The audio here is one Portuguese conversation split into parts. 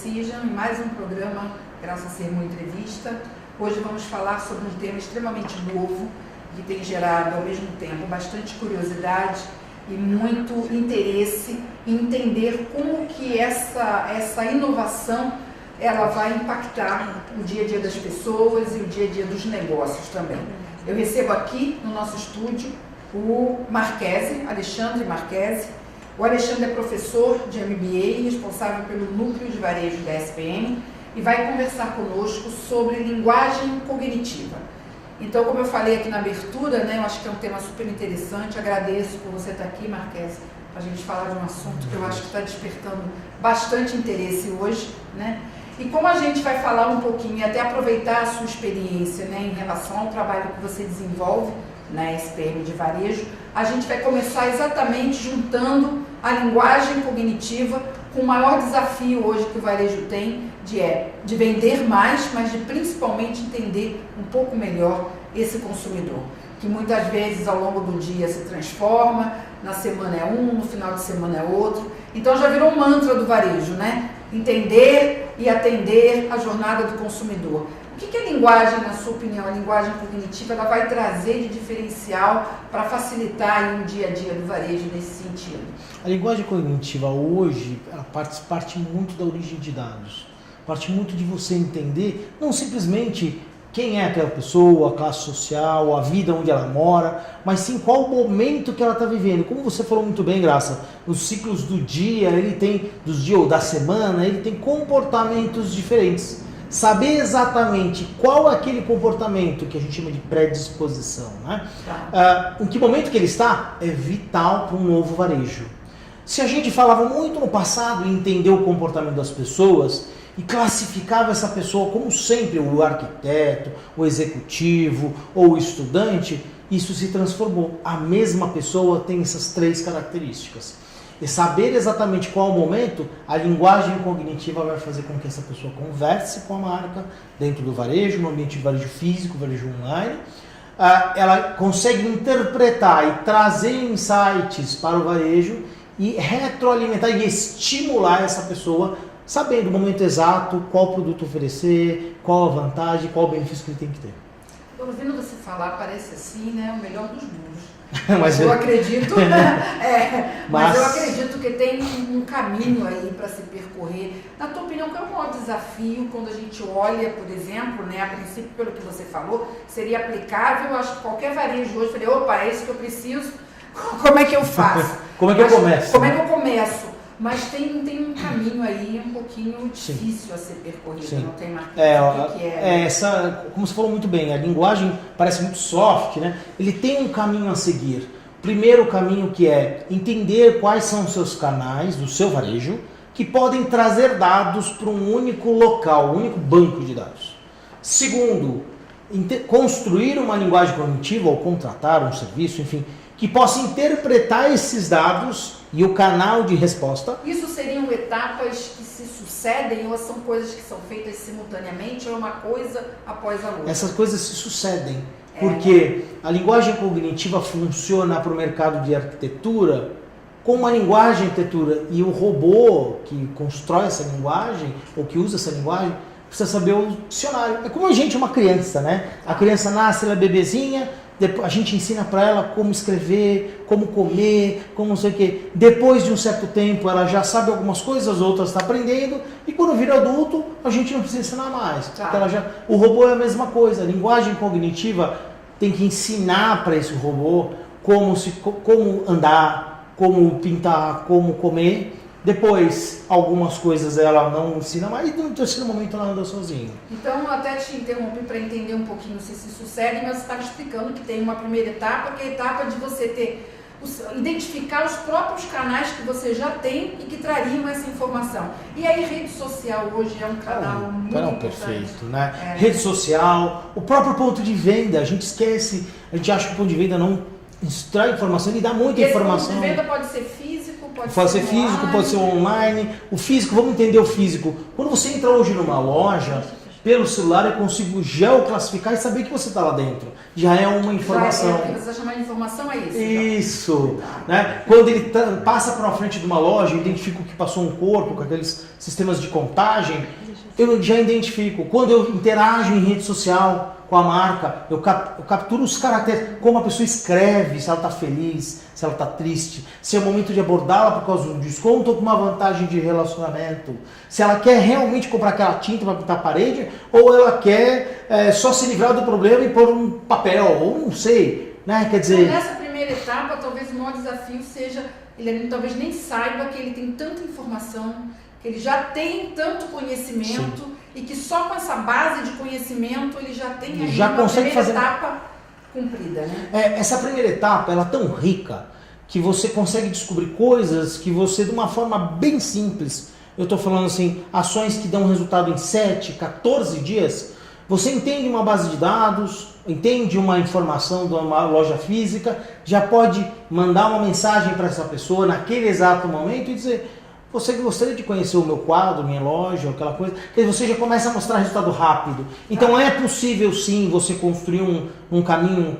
Precision, em mais um programa Graça a Sermão Entrevista. Hoje vamos falar sobre um tema extremamente novo, que tem gerado ao mesmo tempo bastante curiosidade e muito interesse em entender como que essa inovação ela vai impactar o dia a dia das pessoas e o dia a dia dos negócios também. Eu recebo aqui no nosso estúdio o Marchese, Alexandre Marchese. O Alexandre é professor de MBA, responsável pelo núcleo de varejo da SPM, e vai conversar conosco sobre linguagem cognitiva. Então, como eu falei aqui na abertura, né, eu acho que é um tema super interessante. Agradeço por você estar aqui, Marchese, para a gente falar de um assunto que eu acho que está despertando bastante interesse hoje, né? E como a gente vai falar um pouquinho e até aproveitar a sua experiência, né, em relação ao trabalho que você desenvolve na SPM de varejo, a gente vai começar exatamente juntando a linguagem cognitiva com o maior desafio hoje que o varejo tem, de vender mais, mas de principalmente entender um pouco melhor esse consumidor, que muitas vezes ao longo do dia se transforma, na semana é um, no final de semana é outro. Então já virou um mantra do varejo, né? Entender e atender a jornada do consumidor. O que a linguagem, na sua opinião, a linguagem cognitiva, ela vai trazer de diferencial para facilitar aí, o dia a dia do varejo nesse sentido? A linguagem cognitiva hoje, ela parte muito da origem de dados. Parte muito de você entender, não simplesmente quem é aquela pessoa, a classe social, a vida onde ela mora, mas sim qual o momento que ela está vivendo. Como você falou muito bem, Graça, os ciclos do dia, dos dias ou da semana, ele tem comportamentos diferentes. Saber exatamente qual é aquele comportamento que a gente chama de predisposição, né? Em que momento que ele está, é vital para um novo varejo. Se a gente falava muito no passado em entender o comportamento das pessoas e classificava essa pessoa como sempre o arquiteto, o executivo ou o estudante, isso se transformou. A mesma pessoa tem essas três características. E saber exatamente qual é o momento, a linguagem cognitiva vai fazer com que essa pessoa converse com a marca dentro do varejo, no ambiente de varejo físico, varejo online. Ela consegue interpretar e trazer insights para o varejo e retroalimentar e estimular essa pessoa, sabendo o momento exato, qual produto oferecer, qual a vantagem, qual o benefício que ele tem que ter. Ouvindo você falar, parece assim, né, o melhor dos mundos. Mas eu acredito, mas eu acredito que tem um caminho aí para se percorrer. Na tua opinião, qual é o maior desafio quando a gente olha, por exemplo, né, a princípio, pelo que você falou, seria aplicável, acho que qualquer varejo hoje, falei, opa, é isso que eu preciso, como é que eu faço? Como é que eu começo? Como é que eu começo? Mas tem um caminho aí um pouquinho difícil a ser percorrido, sim. Não tem marca. Como você falou muito bem, a linguagem parece muito soft, né? Ele tem um caminho a seguir. Primeiro caminho que é entender quais são os seus canais do seu varejo que podem trazer dados para um único local, um único banco de dados. Segundo, construir uma linguagem cognitiva ou contratar um serviço, enfim, que possa interpretar esses dados e o canal de resposta. Isso seriam etapas que se sucedem ou são coisas que são feitas simultaneamente ou é uma coisa após a outra? Essas coisas se sucedem, porque a linguagem cognitiva funciona para o mercado de arquitetura como uma linguagem de arquitetura e o robô que constrói essa linguagem ou que usa essa linguagem precisa saber o dicionário. É como a gente é uma criança, né? A criança nasce, ela é bebezinha, a gente ensina para ela como escrever, como comer, como não sei o quê. Depois de um certo tempo, ela já sabe algumas coisas, outras está aprendendo. E quando vira adulto, a gente não precisa ensinar mais. O robô é a mesma coisa. A linguagem cognitiva tem que ensinar para esse robô como andar, como pintar, como comer. Depois, algumas coisas ela não ensina mais e no terceiro momento ela anda sozinha. Então, até te interrompi para entender um pouquinho se sucede, mas você está me explicando que tem uma primeira etapa, que é a etapa de você identificar os próprios canais que você já tem e que trariam essa informação. E aí, rede social hoje é um canal muito importante. Perfeito, né? Rede social, o próprio ponto de venda, a gente esquece, a gente acha que o ponto de venda não extrai informação, ele dá muita informação. O ponto de venda pode ser físico, pode ser físico, pode ser online. O físico, vamos entender o físico. Quando você entra hoje numa loja, pelo celular eu consigo geoclassificar e saber que você está lá dentro. Já é uma informação. O que você chama de informação é isso. Isso. Né? Quando ele passa para frente de uma loja, eu identifico que passou um corpo com aqueles sistemas de contagem, eu já identifico. Quando eu interajo em rede social com a marca, eu capturo os caracteres, como a pessoa escreve, se ela está feliz, se ela está triste, se é o momento de abordá-la por causa de um desconto ou com uma vantagem de relacionamento, se ela quer realmente comprar aquela tinta para pintar a parede ou ela quer só se livrar do problema e pôr um papel, ou não sei, né? Quer dizer... Então, nessa primeira etapa, talvez o maior desafio seja, ele talvez nem saiba que ele tem tanta informação, que ele já tem tanto conhecimento. Sim. E que só com essa base de conhecimento ele já tem aí já uma consegue primeira fazer... etapa cumprida, né? Essa primeira etapa, ela é tão rica que você consegue descobrir coisas que você, de uma forma bem simples, eu estou falando assim, ações que dão resultado em 7, 14 dias, você entende uma base de dados, entende uma informação de uma loja física, já pode mandar uma mensagem para essa pessoa naquele exato momento e dizer... Você gostaria de conhecer o meu quadro, minha loja, aquela coisa, que você já começa a mostrar resultado rápido. Então é possível sim você construir um caminho,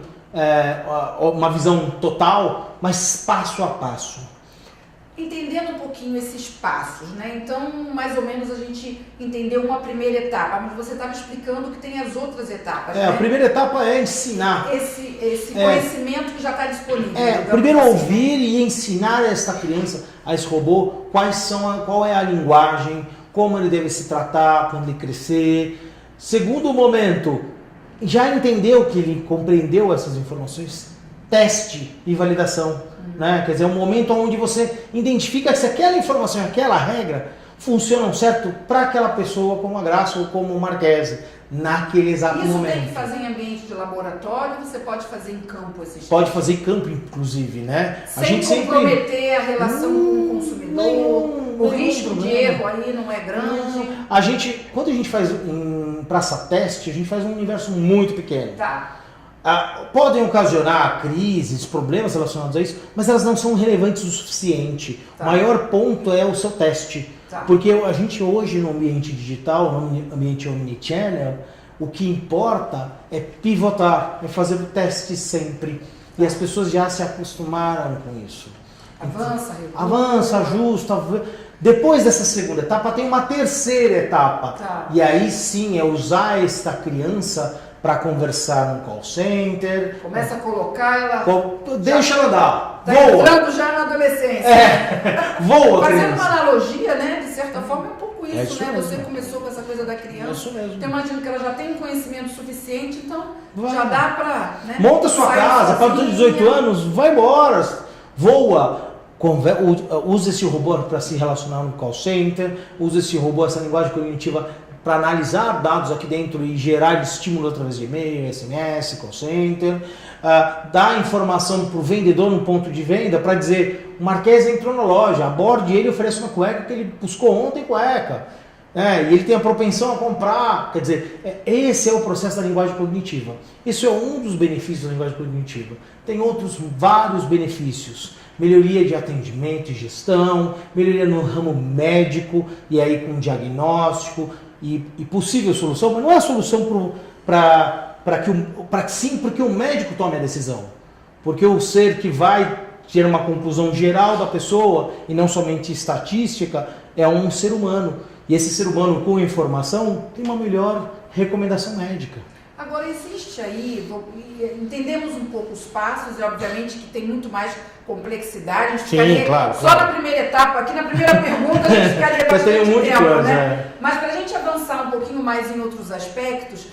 uma visão total, mas passo a passo. Entendendo um pouquinho esses passos, né? Então, mais ou menos a gente entendeu uma primeira etapa, mas você estava explicando que tem as outras etapas, né? A primeira etapa é ensinar. Esse conhecimento que já está disponível. Primeiro ouvir e ensinar esta criança, a esse robô, qual é a linguagem, como ele deve se tratar quando ele crescer. Segundo momento, já entendeu que ele compreendeu essas informações, teste e validação. Né? Quer dizer, é um momento onde você identifica se aquela informação, aquela regra funcionam certo para aquela pessoa como a Graça ou como o Marquese, naquele exato momento. Isso tem que fazer em ambiente de laboratório, você pode fazer em campo esses testes? Pode fazer em campo, inclusive, né? Sem comprometer a relação com o consumidor, o risco de erro aí não é grande. Quando a gente faz um praça-teste, a gente faz um universo muito pequeno. Tá. Podem ocasionar crises, problemas relacionados a isso, mas elas não são relevantes o suficiente. Tá. O maior ponto é o seu teste. Tá. Porque a gente hoje no ambiente digital, no ambiente omnichannel, o que importa é pivotar, é fazer o teste sempre. E as pessoas já se acostumaram com isso. Avança, ajusta. Depois dessa segunda etapa tem uma terceira etapa. Tá. E aí sim é usar esta criança para conversar no call center. Começa a colocar ela... Deixa ela dar. Tá entrando já na adolescência. Voa. Fazendo uma analogia, né? De certa forma é um pouco isso, né? Mesmo. Você começou com essa coisa da criança. Isso mesmo. Então imagino que ela já tem um conhecimento suficiente, então já dá para... Né, monta sua casa, para os 18 anos, vai embora, voa. Usa esse robô para se relacionar no call center, usa esse robô, essa linguagem cognitiva para analisar dados aqui dentro e gerar estímulo através de e-mail, SMS, call center, dar informação para o vendedor no ponto de venda para dizer, o Marquese entrou na loja, aborde ele e oferece uma cueca que ele buscou ontem cueca, e ele tem a propensão a comprar, quer dizer, esse é o processo da linguagem cognitiva. Isso é um dos benefícios da linguagem cognitiva. Tem outros vários benefícios. Melhoria de atendimento e gestão, melhoria no ramo médico, e aí com diagnóstico, e possível solução, mas não é a solução porque o médico tome a decisão. Porque o ser que vai ter uma conclusão geral da pessoa, e não somente estatística, é um ser humano. E esse ser humano com informação tem uma melhor recomendação médica. Agora, existe aí, entendemos um pouco os passos, e obviamente que tem muito mais complexidade. A gente ficaria só na primeira etapa, aqui na primeira pergunta a gente ficaria bastante tempo, né? Mas para a gente avançar um pouquinho mais em outros aspectos,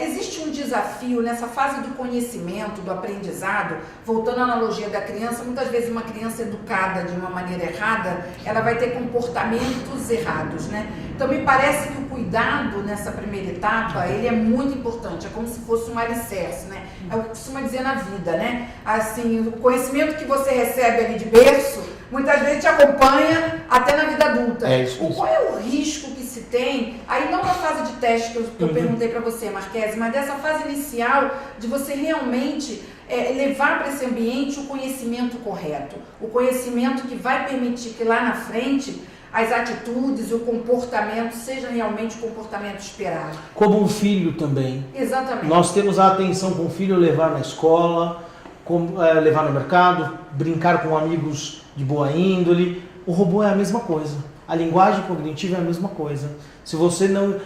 existe um desafio nessa fase do conhecimento, do aprendizado, voltando à analogia da criança, muitas vezes uma criança educada de uma maneira errada, ela vai ter comportamentos errados, né? Então me parece que o cuidado nessa primeira etapa, ele é muito importante, é como se fosse um alicerce, né? É o que costuma dizer na vida, né? Assim, o conhecimento que você recebe ali de berço, muitas vezes te acompanha até na vida adulta. Qual é o risco que se tem, aí não na fase de teste que eu perguntei para você, Marquese, mas dessa fase inicial de você realmente levar para esse ambiente o conhecimento correto, o conhecimento que vai permitir que lá na frente as atitudes e o comportamento seja realmente o comportamento esperado. Como um filho também. Exatamente. Nós temos a atenção com o filho, levar na escola, levar no mercado, brincar com amigos de boa índole. O robô é a mesma coisa. A linguagem cognitiva é a mesma coisa. Se você não...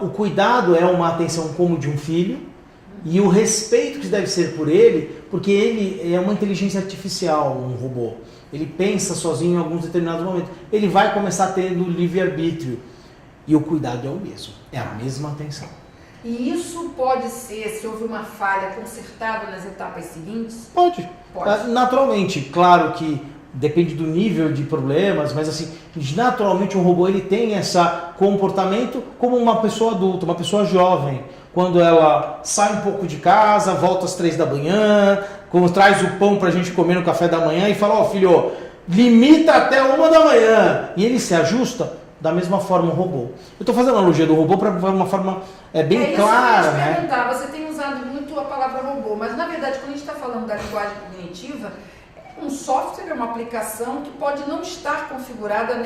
o cuidado é uma atenção como de um filho e o respeito que deve ser por ele, porque ele é uma inteligência artificial, um robô. Ele pensa sozinho em alguns determinados momentos. Ele vai começar tendo livre-arbítrio. E o cuidado é o mesmo. É a mesma atenção. E isso pode ser, se houve uma falha, consertada nas etapas seguintes? Pode. Pode. Naturalmente. Claro que depende do nível de problemas, mas assim, naturalmente um robô ele tem esse comportamento como uma pessoa adulta, uma pessoa jovem. Quando ela sai um pouco de casa, volta às 3 da manhã, quando traz o pão pra gente comer no café da manhã e fala, ó filho, limita até 1 da manhã. E ele se ajusta da mesma forma o robô. Eu estou fazendo a analogia do robô para uma forma bem clara, né? Perguntar, você tem usado muito a palavra robô, mas na verdade quando a gente está falando da linguagem cognitiva, um software é uma aplicação que pode não estar configurada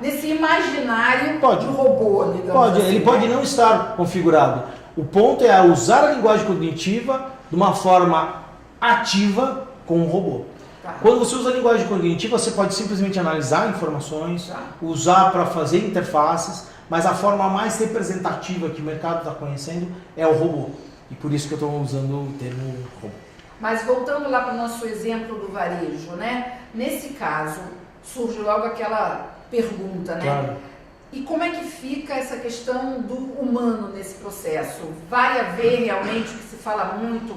nesse imaginário do robô, digamos assim. Ele pode não estar configurado. O ponto é usar a linguagem cognitiva de uma forma ativa com o robô. Tá. Quando você usa a linguagem cognitiva, você pode simplesmente analisar informações, usar para fazer interfaces, mas a forma mais representativa que o mercado está conhecendo é o robô. E por isso que eu estou usando o termo robô. Mas voltando lá para o nosso exemplo do varejo, né? Nesse caso, surge logo aquela pergunta, né? Claro. E como é que fica essa questão do humano nesse processo? Vai haver realmente, o que se fala muito,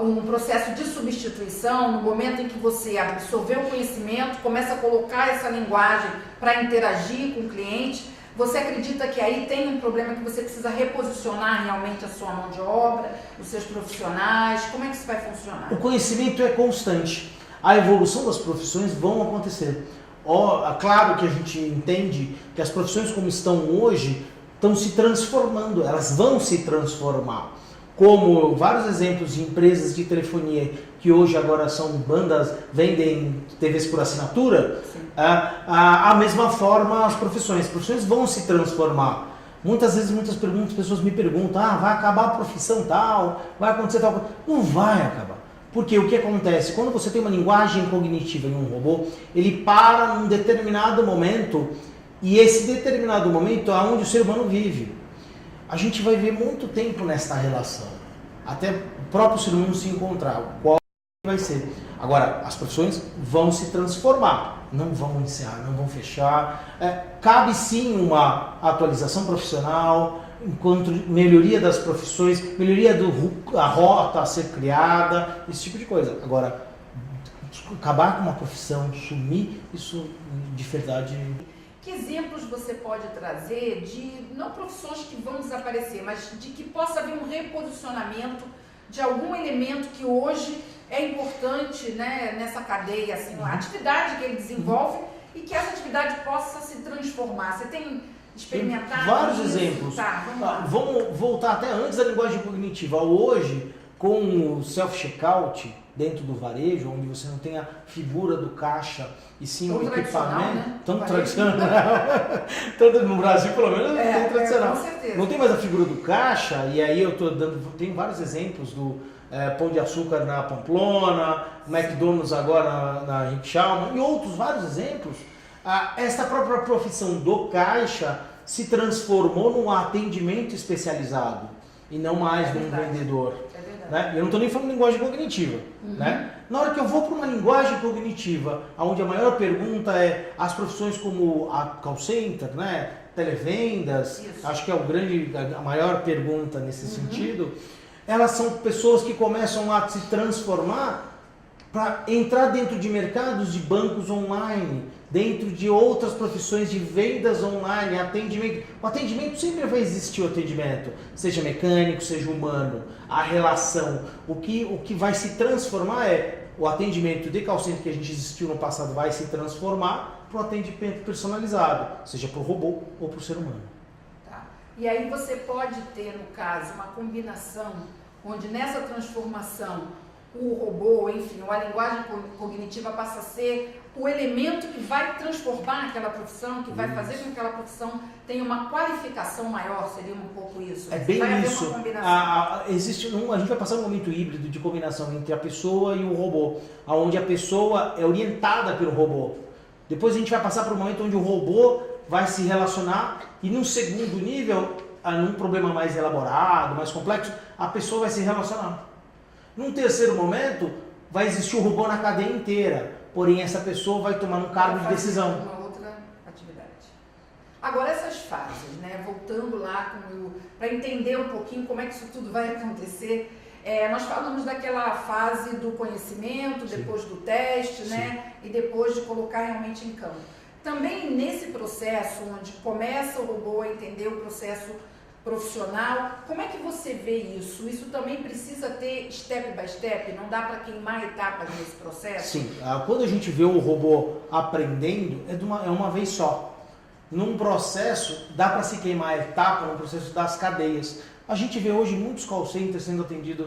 um processo de substituição no momento em que você absorveu o conhecimento, começa a colocar essa linguagem para interagir com o cliente? Você acredita que aí tem um problema que você precisa reposicionar realmente a sua mão de obra, os seus profissionais? Como é que isso vai funcionar? O conhecimento é constante. A evolução das profissões vão acontecer. Claro que a gente entende que as profissões como estão hoje estão se transformando, elas vão se transformar. Como vários exemplos de empresas de telefonia que hoje agora são bandas, vendem TVs por assinatura, a mesma forma as profissões vão se transformar. Muitas vezes pessoas me perguntam, vai acabar a profissão tal, vai acontecer tal coisa. Não vai acabar. Porque o que acontece? Quando você tem uma linguagem cognitiva em um robô, ele para num determinado momento, e esse determinado momento é onde o ser humano vive. A gente vai ver muito tempo nesta relação, até o próprio ser humano se encontrar, qual vai ser. Agora, as profissões vão se transformar, não vão encerrar, não vão fechar. Cabe sim uma atualização profissional, enquanto melhoria das profissões, melhoria da rota a ser criada, esse tipo de coisa. Agora, acabar com uma profissão, sumir, isso de verdade... Que exemplos você pode trazer de, não profissões que vão desaparecer, mas de que possa haver um reposicionamento de algum elemento que hoje é importante, né, nessa cadeia, assim, a atividade que ele desenvolve e que essa atividade possa se transformar? Você tem experimentado vários isso? exemplos. Tá, vamos lá. Vamos voltar até antes da linguagem cognitiva. Hoje, com o self-checkout dentro do varejo, onde você não tem a figura do caixa e sim o equipamento, né? tão tradicional, tanto no Brasil pelo menos tão tradicional. Com certeza. Não tem mais a figura do caixa, e aí eu tenho vários exemplos do Pão de Açúcar na Pamplona, McDonald's agora na Riquelme, e outros vários exemplos. Esta própria profissão do caixa se transformou num atendimento especializado e não mais num vendedor. Né? Eu não estou nem falando de linguagem cognitiva. Né? Na hora que eu vou para uma linguagem cognitiva, onde a maior pergunta é as profissões como a call center, né? Televendas, acho que é a maior pergunta nesse sentido, elas são pessoas que começam a se transformar para entrar dentro de mercados de bancos online, dentro de outras profissões de vendas online, atendimento. O atendimento sempre vai existir, o atendimento, seja mecânico, seja humano, a relação. O que vai se transformar é o atendimento de call center que a gente existiu no passado vai se transformar para o atendimento personalizado, seja para o robô ou para o ser humano. Tá. E aí você pode ter, no caso, uma combinação onde nessa transformação o robô, enfim, ou a linguagem cognitiva passa a ser o elemento que vai transformar aquela profissão, que vai fazer com que aquela profissão tenha uma qualificação maior, seria um pouco isso? É bem vai isso. Haver uma combinação. A gente vai passar um momento híbrido de combinação entre a pessoa e o robô, onde a pessoa é orientada pelo robô. Depois a gente vai passar para um momento onde o robô vai se relacionar e num segundo nível, num problema mais elaborado, mais complexo, a pessoa vai se relacionar. Num terceiro momento, vai existir o robô na cadeia inteira, porém essa pessoa vai tomar um cargo de decisão. Uma outra atividade. Agora essas fases, né? Voltando lá para entender um pouquinho como é que isso tudo vai acontecer, nós falamos daquela fase do conhecimento, depois do teste, né? E depois de colocar realmente em campo. Também nesse processo, onde começa o robô a entender o processo profissional, como é que você vê isso? Isso também precisa ter step by step? Não dá para queimar etapas nesse processo? Sim, quando a gente vê o robô aprendendo, é uma vez só. Num processo, dá para se queimar a etapa no processo das cadeias. A gente vê hoje muitos call centers sendo atendidos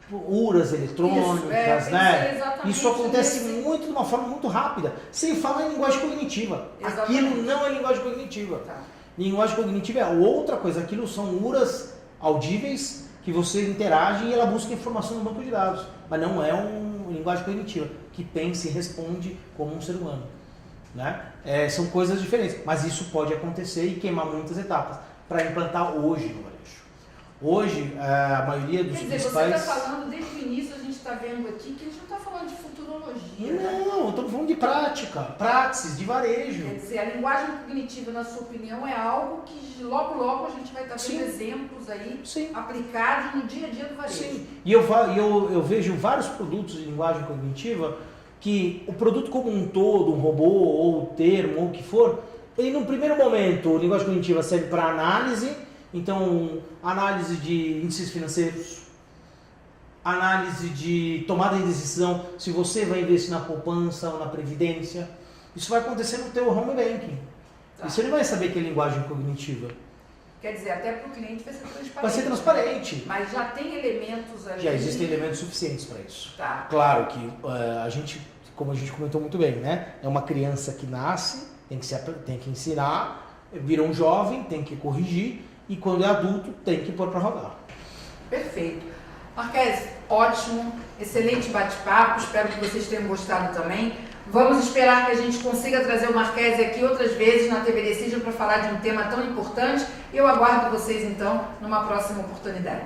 por URAs eletrônicas, né? Isso acontece muito de uma forma muito rápida, sem falar em linguagem cognitiva. Exatamente. Aquilo não é linguagem cognitiva. Tá. Linguagem cognitiva é outra coisa, aquilo são URAs audíveis que você interage e ela busca informação no banco de dados, mas não é uma linguagem cognitiva que pensa e responde como um ser humano, né? São coisas diferentes, mas isso pode acontecer e queimar muitas etapas para implantar hoje no varejo. Hoje, a maioria dos principais... Você está falando, desde o início a gente está vendo aqui que a gente não está falando de futurologia. Não, estamos falando de prática, praxis, de varejo. Quer dizer, a linguagem cognitiva, na sua opinião, é algo que logo a gente vai estar vendo exemplos aí aplicados no dia a dia do varejo. Sim, e eu vejo vários produtos de linguagem cognitiva que o produto como um todo, um robô ou o termo, ou o que for, ele num primeiro momento, a linguagem cognitiva serve para análise, então análise de índices financeiros, análise de tomada de decisão, se você vai investir na poupança ou na previdência. Isso vai acontecer no teu home banking. Tá. Isso ele vai saber que é linguagem cognitiva. Quer dizer, até para o cliente vai ser transparente. Vai ser transparente. Mas já tem elementos ali. Já existem elementos suficientes para isso. Tá. Claro que a gente, como a gente comentou muito bem, né? É uma criança que nasce, tem que ensinar, vira um jovem, tem que corrigir, e quando é adulto, tem que pôr para rodar. Perfeito. Marquese, ótimo, excelente bate-papo, espero que vocês tenham gostado também. Vamos esperar que a gente consiga trazer o Marquese aqui outras vezes na TV Decision para falar de um tema tão importante. Eu aguardo vocês então numa próxima oportunidade.